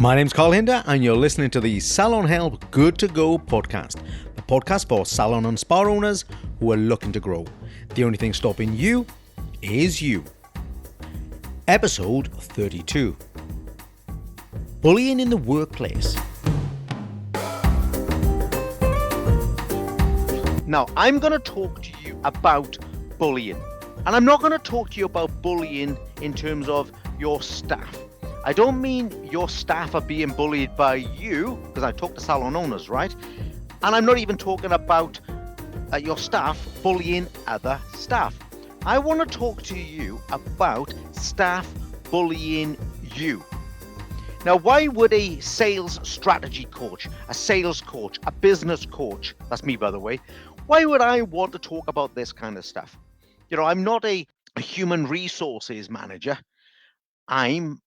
My name's Carl Hinder, and you're listening to the Salon Help Good to Go podcast, the podcast for salon and spa owners who are looking to grow. The only thing stopping you is you. Episode 32. Bullying in the workplace. Now, I'm going to talk to you about bullying. And I'm not going to talk to you about bullying in terms of your staff. I don't mean your staff are being bullied by you, because I talk to salon owners, right? And I'm not even talking about your staff bullying other staff. I want to talk to you about staff bullying you. Now, why would a sales strategy coach, a sales coach, a business coach, that's me by the way, why would I want to talk about this kind of stuff? You know, I'm not a human resources manager. I'm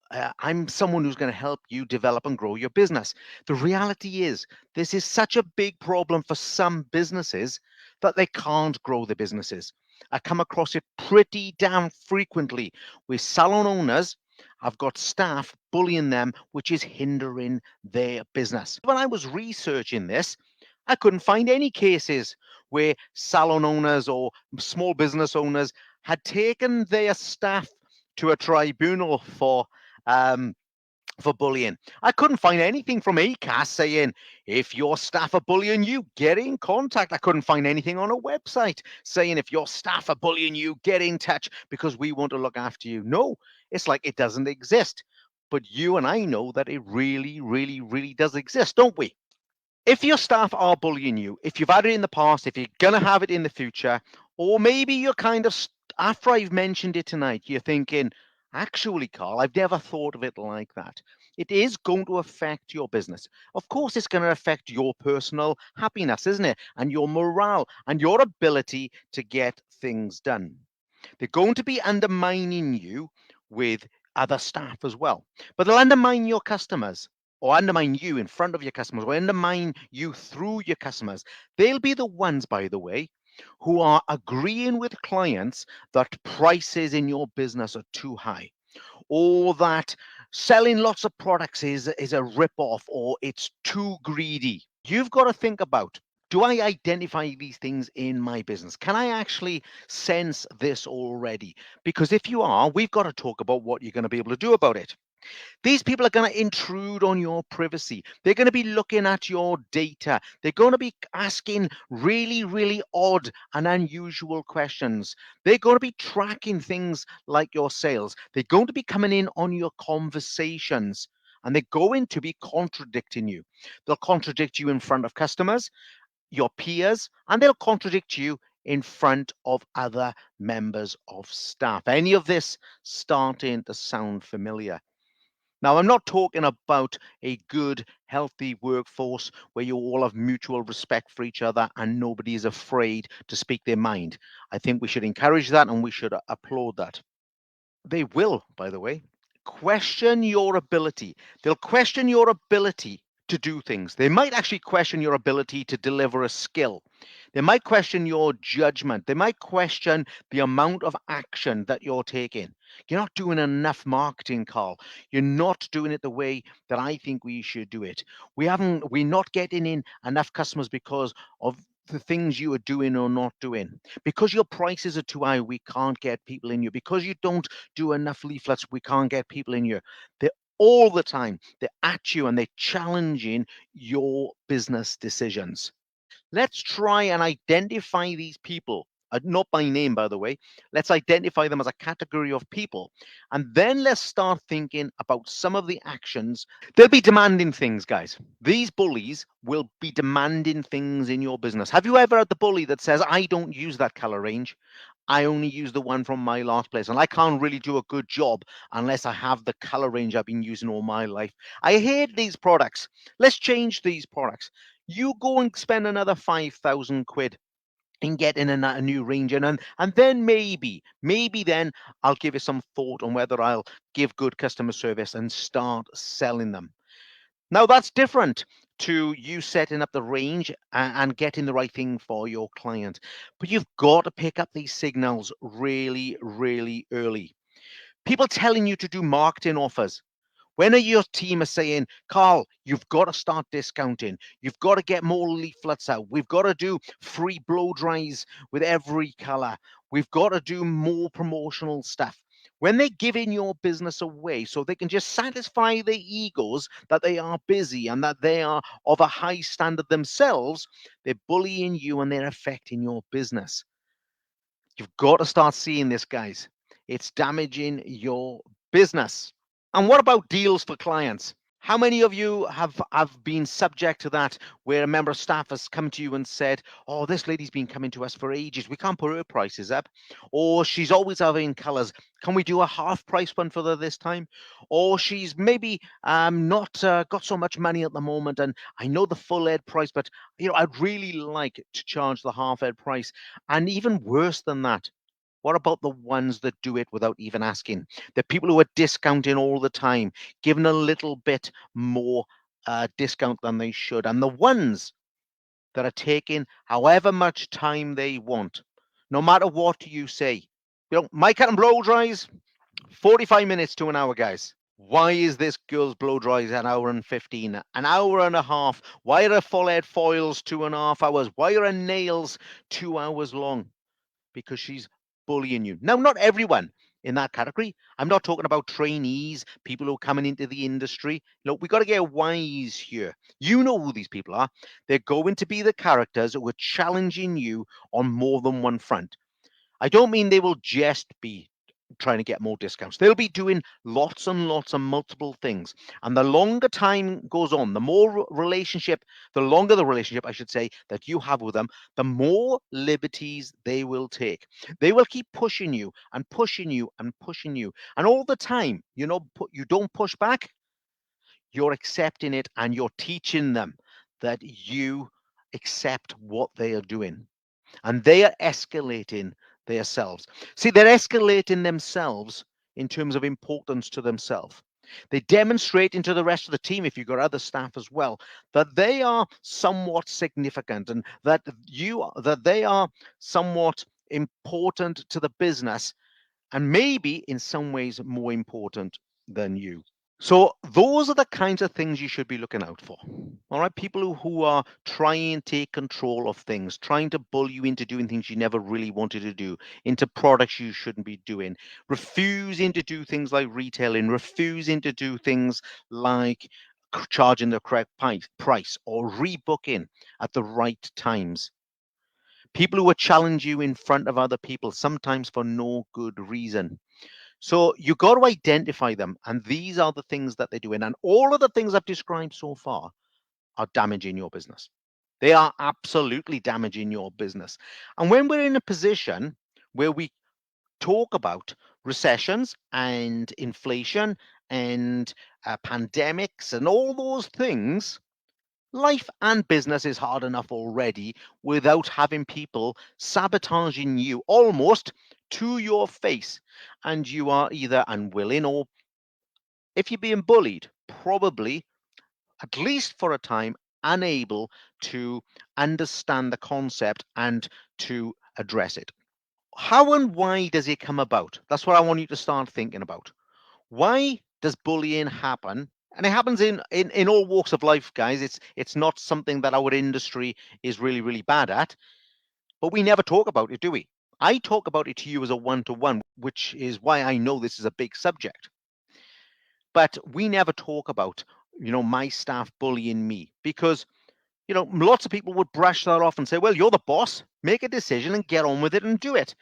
someone who's going to help you develop and grow your business. The reality is, this is such a big problem for some businesses that they can't grow their businesses. I come across it pretty damn frequently with salon owners. I've got staff bullying them, which is hindering their business. When I was researching this, I couldn't find any cases where salon owners or small business owners had taken their staff to a tribunal for bullying. I couldn't find anything from ACAS saying, if your staff are bullying you, get in contact. I couldn't find anything on a website saying, if your staff are bullying you, get in touch because we want to look after you. No, it's like it doesn't exist. But you and I know that it really, really, really does exist, don't we? If your staff are bullying you, if you've had it in the past, if you're going to have it in the future, or maybe you're kind of, after I've mentioned it tonight, you're thinking, actually, Carl, I've never thought of it like that. It is going to affect your business. Of course, it's going to affect your personal happiness, isn't it? And your morale and your ability to get things done. They're going to be undermining you with other staff as well, but they'll undermine your customers, or undermine you in front of your customers, or undermine you through your customers. They'll be the ones, by the way, who are agreeing with clients that prices in your business are too high, or that selling lots of products is a rip-off, or it's too greedy. You've got to think about, do I identify these things in my business? Can I actually sense this already? Because if you are, we've got to talk about what you're going to be able to do about it. These people are going to intrude on your privacy. They're going to be looking at your data. They're going to be asking really, really odd and unusual questions. They're going to be tracking things like your sales. They're going to be coming in on your conversations, and they're going to be contradicting you. They'll contradict you in front of customers, your peers, and they'll contradict you in front of other members of staff. Any of this starting to sound familiar? Now, I'm not talking about a good, healthy workforce where you all have mutual respect for each other and nobody is afraid to speak their mind. I think we should encourage that and we should applaud that. They will, by the way, question your ability. They'll question your ability to do things. They might actually question your ability to deliver a skill. They might question your judgment. They might question the amount of action that you're taking. You're not doing enough marketing, Carl. You're not doing it the way that I think we should do it. We're not getting in enough customers because of the things you are doing or not doing. Because your prices are too high, we can't get people in you. Because you don't do enough leaflets, we can't get people in you. They're all the time. They're at you and they're challenging your business decisions. Let's try and identify these people, not by name, by the way. Let's identify them as a category of people. And then let's start thinking about some of the actions. They'll be demanding things, guys. These bullies will be demanding things in your business. Have you ever had the bully that says, I don't use that color range? I only use the one from my last place, and I can't really do a good job unless I have the color range I've been using all my life. I hate these products. Let's change these products. You go and spend another 5,000 quid in getting a new range in, and then maybe then I'll give you some thought on whether I'll give good customer service and start selling them. Now, that's different to you setting up the range and getting the right thing for your client. But you've got to pick up these signals really, really early. People telling you to do marketing offers. When your team are saying, Carl, you've got to start discounting, you've got to get more leaflets out, we've got to do free blow dries with every color, we've got to do more promotional stuff. When they're giving your business away so they can just satisfy their egos that they are busy and that they are of a high standard themselves, they're bullying you and they're affecting your business. You've got to start seeing this, guys. It's damaging your business. And what about deals for clients? How many of you have been subject to that, where a member of staff has come to you and said, oh, this lady's been coming to us for ages, we can't put her prices up, or she's always having colors, can we do a half price one for her this time, or she's maybe not got so much money at the moment, and I know the full ed price, but I'd really like to charge the half ed price. And even worse than that, what about the ones that do it without even asking? The people who are discounting all the time, giving a little bit more discount than they should, and the ones that are taking however much time they want, no matter what you say. My cut and blow dries, 45 minutes to an hour, guys. Why is this girl's blow dries an hour and 15, an hour and a half? Why are her full head foils 2.5 hours? Why are her nails 2 hours long? Because she's bullying you. Now, not everyone in that category. I'm not talking about trainees, people who are coming into the industry. Look, we got to get wise here. You know who these people are. They're going to be the characters who are challenging you on more than one front. I don't mean they will just be trying to get more discounts. They'll be doing lots and lots of multiple things. And the longer time goes on, the more the longer the relationship, I should say, that you have with them, the more liberties they will take. They will keep pushing you and pushing you and pushing you. And all the time, you don't push back, you're accepting it and you're teaching them that you accept what they are doing, and they are escalating themselves. See, they're escalating themselves in terms of importance to themselves. They demonstrate into the rest of the team, if you've got other staff as well, that they are somewhat significant and that they are somewhat important to the business, and maybe in some ways more important than you. So those are the kinds of things you should be looking out for. All right, people who are trying to take control of things, trying to bully you into doing things you never really wanted to do, into products you shouldn't be doing, refusing to do things like retailing, refusing to do things like charging the correct price or rebooking at the right times. People who will challenge you in front of other people, sometimes for no good reason. So you got to identify them, and these are the things that they're doing. And all of the things I've described so far are damaging your business. They are absolutely damaging your business. And when we're in a position where we talk about recessions and inflation and pandemics and all those things, life and business is hard enough already without having people sabotaging you almost to your face. And you are either unwilling, or if you're being bullied, probably, at least for a time, unable to understand the concept and to address it. How and why does it come about? That's what I want you to start thinking about. Why does bullying happen? And it happens in all walks of life, guys. It's not something that our industry is really, really bad at, but we never talk about it, do we? I talk about it to you as a one-to-one, which is why I know this is a big subject. But we never talk about, my staff bullying me, because lots of people would brush that off and say, well, you're the boss, make a decision and get on with it and do it.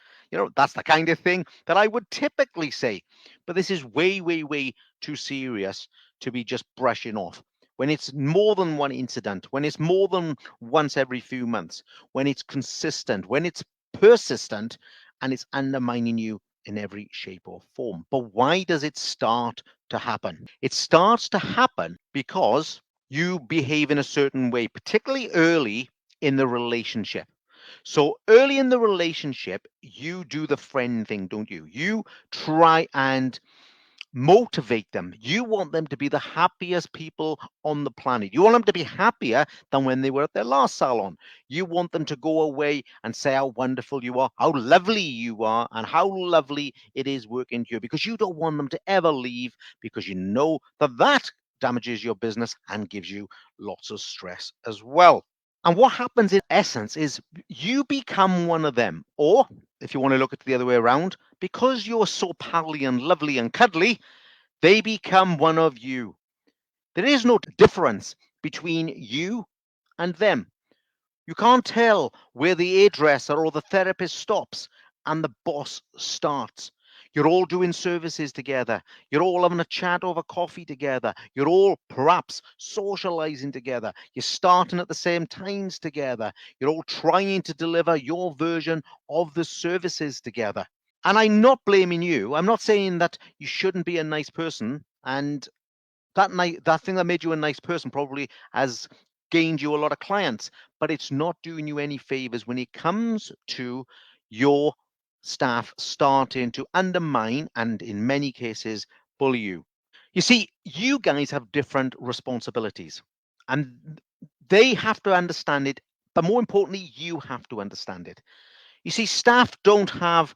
That's the kind of thing that I would typically say. But this is way, way, way too serious to be just brushing off. When it's more than one incident, when it's more than once every few months, when it's consistent, when it's persistent, and it's undermining you in every shape or form. But why does it start to happen? It starts to happen because you behave in a certain way, particularly early in the relationship. So early in the relationship, you do the friend thing, don't you? You try and motivate them. You want them to be the happiest people on the planet. You want them to be happier than when they were at their last salon. You want them to go away and say how wonderful you are, how lovely you are, and how lovely it is working here, because you don't want them to ever leave, because you know that that damages your business and gives you lots of stress as well. And what happens in essence is you become one of them. Or if you want to look at it the other way around, because you're so pally and lovely and cuddly, they become one of you. There is no difference between you and them. You can't tell where the hairdresser or the therapist stops and the boss starts. You're all doing services together. You're all having a chat over coffee together. You're all perhaps socializing together. You're starting at the same times together. You're all trying to deliver your version of the services together. And I'm not blaming you. I'm not saying that you shouldn't be a nice person. And that thing that made you a nice person probably has gained you a lot of clients, but it's not doing you any favors when it comes to your staff starting to undermine and in many cases bully you. You see, you guys have different responsibilities and they have to understand it, but more importantly, you have to understand it. You see, staff don't have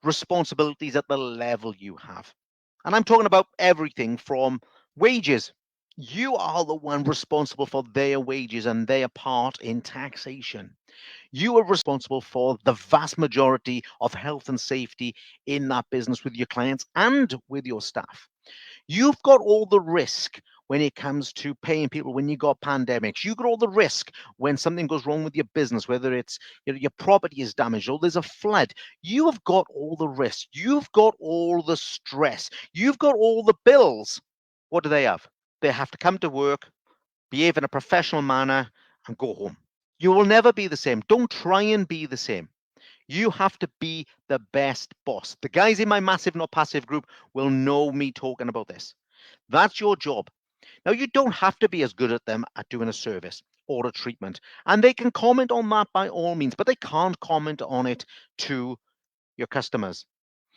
responsibilities at the level you have. And I'm talking about everything from wages. You are the one responsible for their wages and their part in taxation. You are responsible for the vast majority of health and safety in that business with your clients and with your staff. You've got all the risk when it comes to paying people when you got pandemics. You got all the risk when something goes wrong with your business, whether it's your property is damaged or there's a flood. You have got all the risk. You've got all the stress. You've got all the bills. What do they have? They have to come to work, behave in a professional manner, and go home. You will never be the same. Don't try and be the same. You have to be the best boss. The guys in my Massive Not Passive group will know me talking about this. That's your job. Now, you don't have to be as good at them at doing a service or a treatment. And they can comment on that by all means, but they can't comment on it to your customers.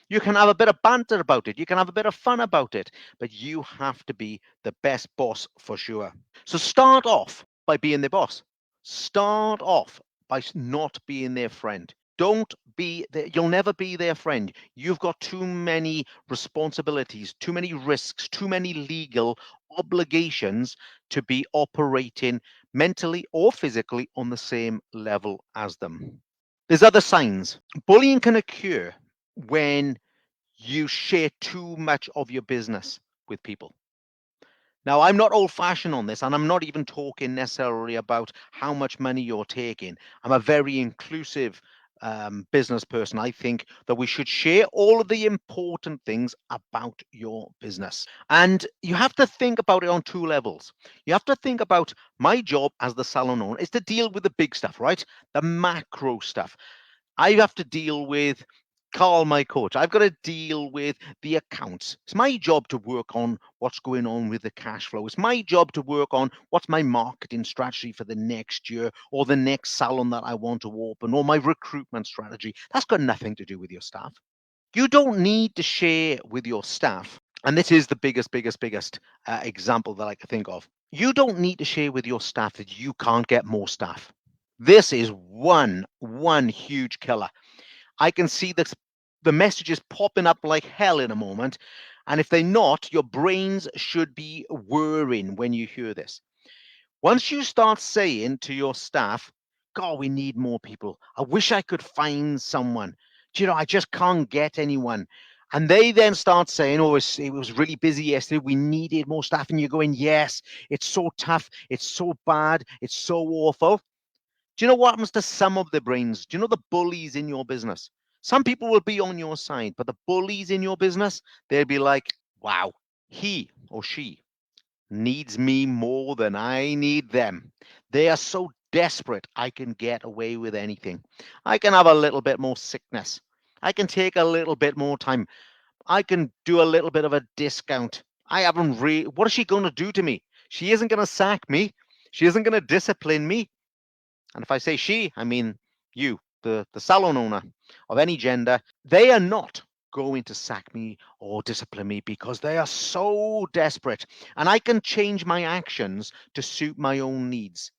You can have a bit of banter about it. You can have a bit of fun about it, but you have to be the best boss for sure. So start off by being their boss. Start off by not being their friend. Don't be there. You'll never be their friend. You've got too many responsibilities, too many risks, too many legal obligations to be operating mentally or physically on the same level as them. There's other signs. Bullying can occur when you share too much of your business with people. Now, I'm not old fashioned on this, and I'm not even talking necessarily about how much money you're taking. I'm a very inclusive business person. I think that we should share all of the important things about your business. And you have to think about it on two levels. You have to think about my job as the salon owner is to deal with the big stuff, right? The macro stuff. I have to deal with Carl, my coach. I've got to deal with the accounts. It's my job to work on what's going on with the cash flow. It's my job to work on what's my marketing strategy for the next year or the next salon that I want to open or my recruitment strategy. That's got nothing to do with your staff. You don't need to share with your staff. And this is the biggest example that I can think of. You don't need to share with your staff that you can't get more staff. This is one huge killer. I can see the messages popping up like hell in a moment. And if they're not, your brains should be whirring when you hear this. Once you start saying to your staff, God, we need more people. I wish I could find someone. Do you know, I just can't get anyone. And they then start saying, oh, it was really busy yesterday. We needed more staff. And you're going, yes, it's so tough. It's so bad. It's so awful. Do you know what happens to some of the brains? Do you know the bullies in your business? Some people will be on your side, but the bullies in your business, they'll be like, wow, he or she needs me more than I need them. They are so desperate, I can get away with anything. I can have a little bit more sickness. I can take a little bit more time. I can do a little bit of a discount. What is she going to do to me? She isn't going to sack me. She isn't going to discipline me. And if I say she, I mean you, the salon owner of any gender. They are not. going to sack me or discipline me because they are so desperate. And I can change my actions to suit my own needs.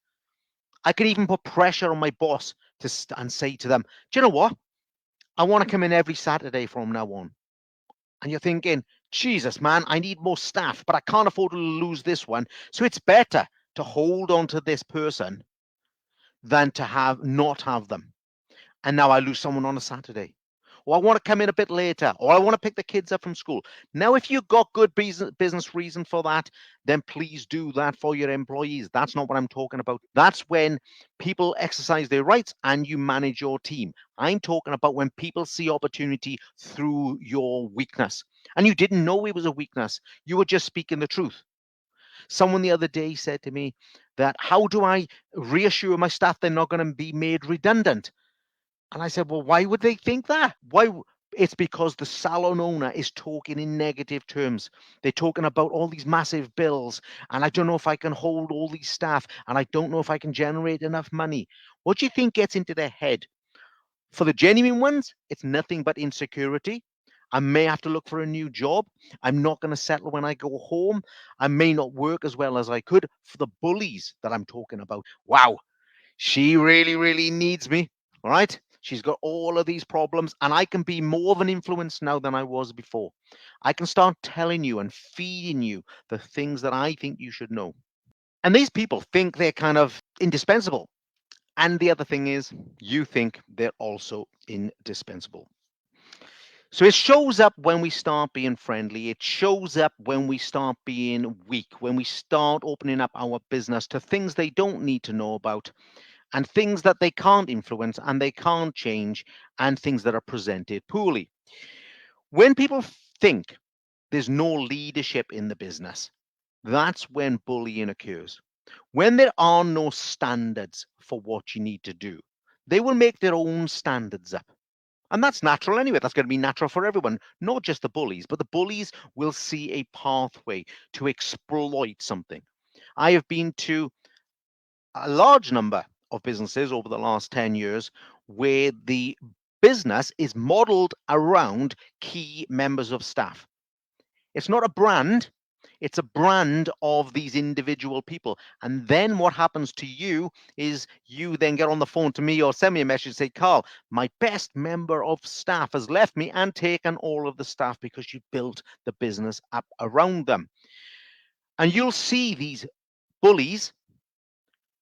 I can even put pressure on my boss and say to them, do you know what? I want to come in every Saturday from now on. And you're thinking, Jesus, man, I need more staff, but I can't afford to lose this one. So it's better to hold on to this person than to not have them. And now I lose someone on a Saturday. Or I want to come in a bit later, or I want to pick the kids up from school. Now, if you've got good business reason for that, then please do that for your employees. That's not what I'm talking about. That's when people exercise their rights and you manage your team. I'm talking about when people see opportunity through your weakness. And you didn't know it was a weakness. You were just speaking the truth. Someone the other day said to me that, how do I reassure my staff they're not going to be made redundant? And I said, well, why would they think that? Why? It's because the salon owner is talking in negative terms. They're talking about all these massive bills, and I don't know if I can hold all these staff, and I don't know if I can generate enough money. What do you think gets into their head? For the genuine ones, it's nothing but insecurity. I may have to look for a new job. I'm not going to settle when I go home. I may not work as well as I could. For the bullies that I'm talking about, wow, she really, really needs me. All right. She's got all of these problems, and I can be more of an influence now than I was before. I can start telling you and feeding you the things that I think you should know. And these people think they're kind of indispensable. And the other thing is, you think they're also indispensable. So it shows up when we start being friendly. It shows up when we start being weak, when we start opening up our business to things they don't need to know about, and things that they can't influence and they can't change, and things that are presented poorly. When people think there's no leadership in the business, that's when bullying occurs. When there are no standards for what you need to do, they will make their own standards up. And that's natural anyway. That's going to be natural for everyone, not just the bullies, but the bullies will see a pathway to exploit something. I have been to a large number of businesses over the last 10 years where the business is modeled around key members of staff. It's not a brand, it's a brand of these individual people. And then what happens to you is you then get on the phone to me or send me a message and say, Carl, my best member of staff has left me and taken all of the staff because you built the business up around them. And you'll see these bullies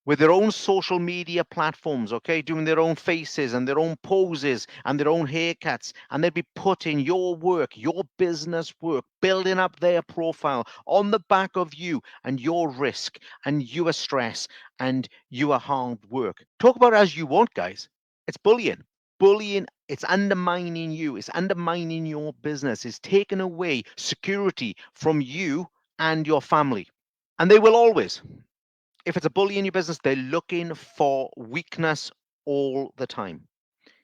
with their own social media platforms, okay, doing their own faces and their own poses and their own haircuts. And they'd be putting your work, your business work, building up their profile on the back of you and your risk and your stress and your hard work. Talk about it as you want, guys. It's bullying. Bullying, it's undermining you, it's undermining your business, it's taking away security from you and your family. And they will always. If it's a bully in your business, they're looking for weakness all the time.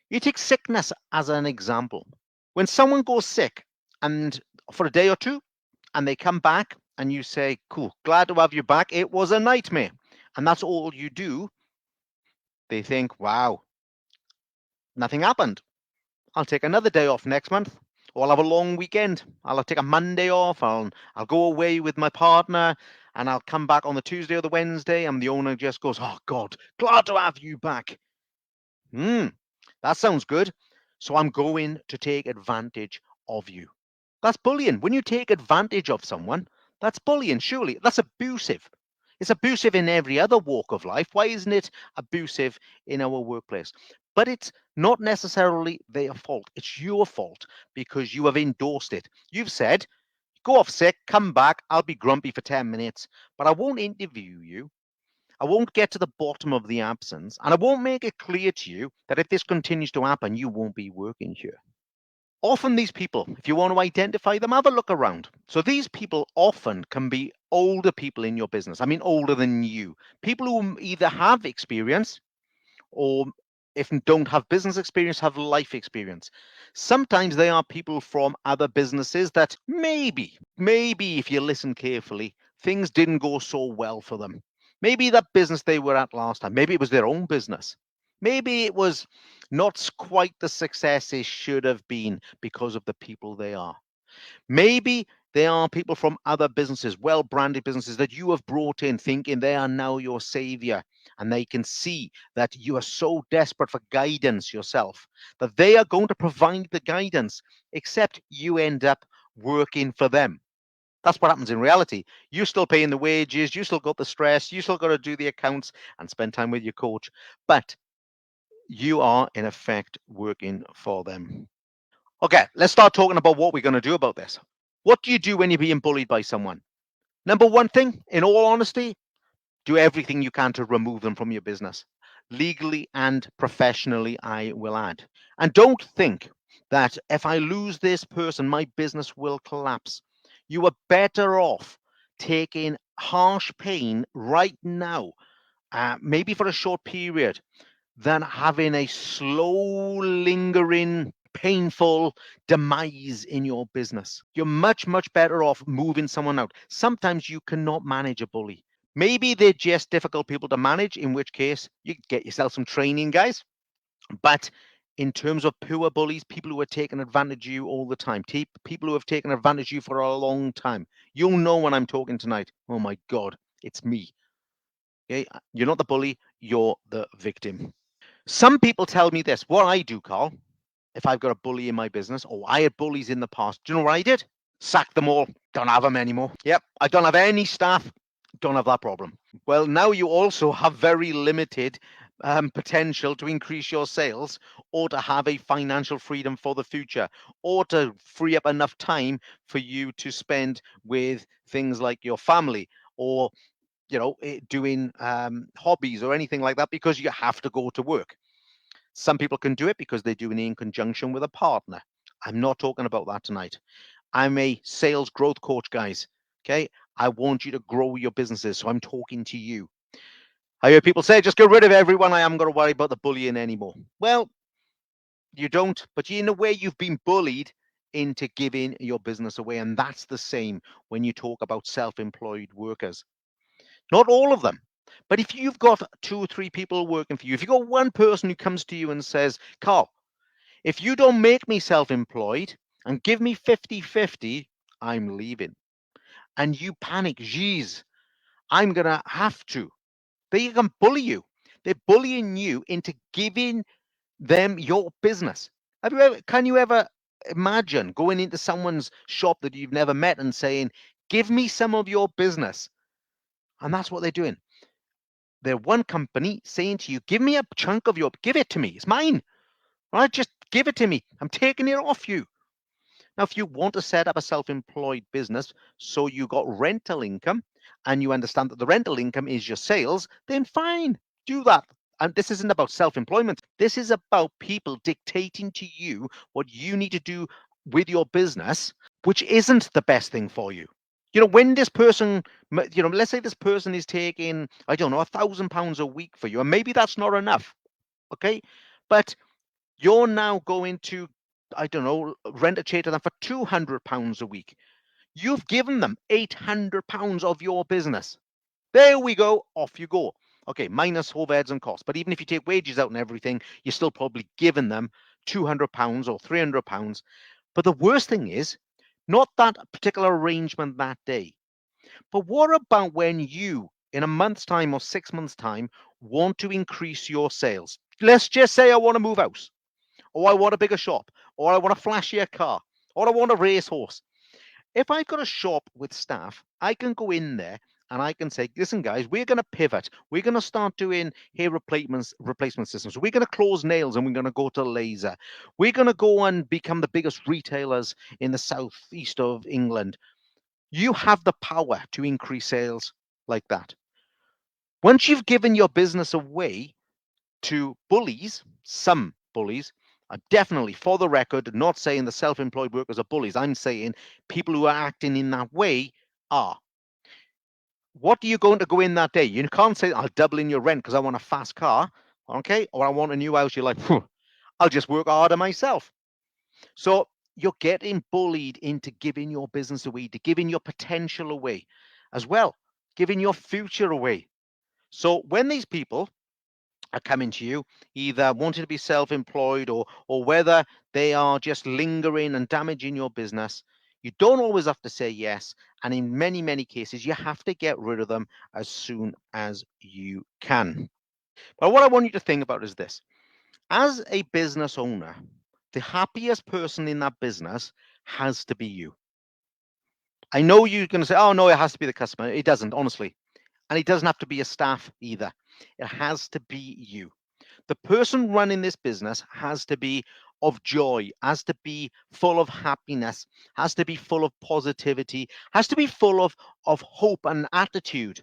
You take sickness as an example. When someone goes sick and for a day or two and they come back and you say, cool, glad to have you back. It was a nightmare. And that's all you do. They think, wow, nothing happened. I'll take another day off next month. Or I'll have a long weekend. I'll take a Monday off. I'll go away with my partner and I'll come back on the Tuesday or the Wednesday. And the owner just goes, oh, God, glad to have you back. That sounds good. So I'm going to take advantage of you. That's bullying. When you take advantage of someone, that's bullying, surely. That's abusive. It's abusive in every other walk of life. Why isn't it abusive in our workplace? But it's not necessarily their fault. It's your fault because you have endorsed it. You've said, go off sick, come back, I'll be grumpy for 10 minutes, but I won't interview you. I won't get to the bottom of the absence, and I won't make it clear to you that if this continues to happen, you won't be working here. Often these people, if you want to identify them, have a look around. So these people often can be older people in your business. I mean, older than you. People who either have experience or if don't have business experience, have life experience. Sometimes they are people from other businesses that maybe if you listen carefully, things didn't go so well for them. Maybe that business they were at last time, maybe it was their own business. Maybe it was not quite the success it should have been because of the people they are. Maybe they are people from other businesses, well branded businesses that you have brought in thinking they are now your savior. And they can see that you are so desperate for guidance yourself that they are going to provide the guidance, except you end up working for them. That's what happens in reality. You're still paying the wages, you still got the stress, you still got to do the accounts and spend time with your coach. But you are, in effect, working for them. Okay, let's start talking about what we're going to do about this. What do you do when you're being bullied by someone? Number one thing, in all honesty, do everything you can to remove them from your business. Legally and professionally, I will add. And don't think that if I lose this person, my business will collapse. You are better off taking harsh pain right now, maybe for a short period, than having a slow, lingering, painful demise in your business. You're much, much better off moving someone out. Sometimes you cannot manage a bully. Maybe they're just difficult people to manage, in which case you get yourself some training, guys. But in terms of poor bullies, people who are taking advantage of you all the time, people who have taken advantage of you for a long time, you'll know when I'm talking tonight. Oh my God, it's me. Okay? You're not the bully, you're the victim. Some people tell me this. What I do, Carl, if I've got a bully in my business, or I had bullies in the past, do you know what I did? Sack them all. Don't have them anymore. Yep, I don't have any staff. Don't have that problem. Well, now you also have very limited potential to increase your sales, or to have a financial freedom for the future, or to free up enough time for you to spend with things like your family, or doing hobbies or anything like that, because you have to go to work. Some people can do it because they're doing it in conjunction with a partner. I'm not talking about that tonight. I'm a sales growth coach, guys. Okay. I want you to grow your businesses. So I'm talking to you. I hear people say, just get rid of everyone. I haven't got to worry about the bullying anymore. Well, you don't, but in a way, you've been bullied into giving your business away. And that's the same when you talk about self employed workers. Not all of them. But if you've got two or three people working for you, if you've got one person who comes to you and says, Carl, if you don't make me self employed and give me 50-50, I'm leaving. And you panic, geez, I'm going to have to. They can bully you. They're bullying you into giving them your business. Can you ever imagine going into someone's shop that you've never met and saying, give me some of your business? And that's what they're doing. They're one company saying to you, give me a chunk of give it to me. It's mine. All right, just give it to me. I'm taking it off you. Now, if you want to set up a self employed business so you got rental income and you understand that the rental income is your sales, then fine, do that. And this isn't about self employment. This is about people dictating to you what you need to do with your business, which isn't the best thing for you. When this person, let's say this person is taking, I don't know, £1,000 a week for you, and maybe that's not enough. Okay. But you're now going to, I don't know, rent a chair to them for £200 a week. You've given them £800 of your business. There we go. Off you go. Okay, minus overheads and costs. But even if you take wages out and everything, you're still probably giving them £200 or £300. But the worst thing is not that particular arrangement that day. But what about when you, in a month's time or 6 months' time, want to increase your sales? Let's just say I want to move house, or I want a bigger shop, or I want a flashier car, or I want a racehorse. If I've got a shop with staff, I can go in there and I can say, listen, guys, we're going to pivot. We're going to start doing hair replacement systems. We're going to close nails and we're going to go to laser. We're going to go and become the biggest retailers in the southeast of England. You have the power to increase sales like that. Once you've given your business away to bullies, some bullies, I'm definitely, for the record, not saying the self employed workers are bullies. I'm saying people who are acting in that way are. What are you going to go in that day? You can't say, I'll double in your rent because I want a fast car, okay? Or I want a new house. You're like, I'll just work harder myself. So you're getting bullied into giving your business away, to giving your potential away as well, giving your future away. So when these people are coming to you, either wanting to be self-employed or whether they are just lingering and damaging your business, you don't always have to say yes. And in many, many cases, you have to get rid of them as soon as you can. But what I want you to think about is this. As a business owner, the happiest person in that business has to be you. I know you're going to say, oh, no, it has to be the customer. It doesn't, honestly. And it doesn't have to be a staff either. It has to be you. The person running this business has to be of joy, has to be full of happiness, has to be full of positivity, has to be full of hope and attitude,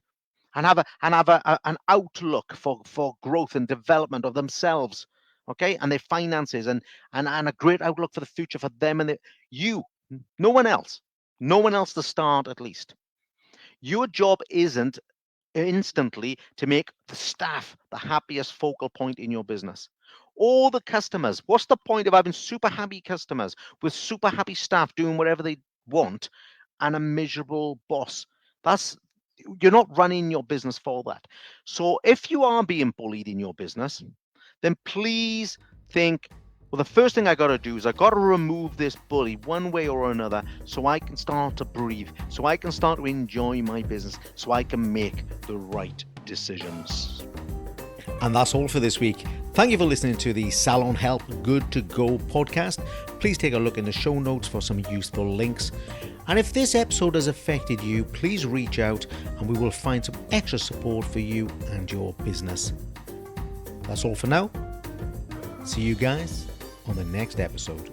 and have an outlook for growth and development of themselves, okay, and their finances, and a great outlook for the future for them and you, no one else, no one else to start at least. Your job isn't instantly to make the staff the happiest focal point in your business. All the customers, what's the point of having super happy customers with super happy staff doing whatever they want and a miserable boss? That's You're not running your business for that. So if you are being bullied in your business, then please think, well, the first thing I got to do is I got to remove this bully one way or another so I can start to breathe, so I can start to enjoy my business, so I can make the right decisions. And that's all for this week. Thank you for listening to the Salon Help Good to Go podcast. Please take a look in the show notes for some useful links. And if this episode has affected you, please reach out and we will find some extra support for you and your business. That's all for now. See you guys on the next episode.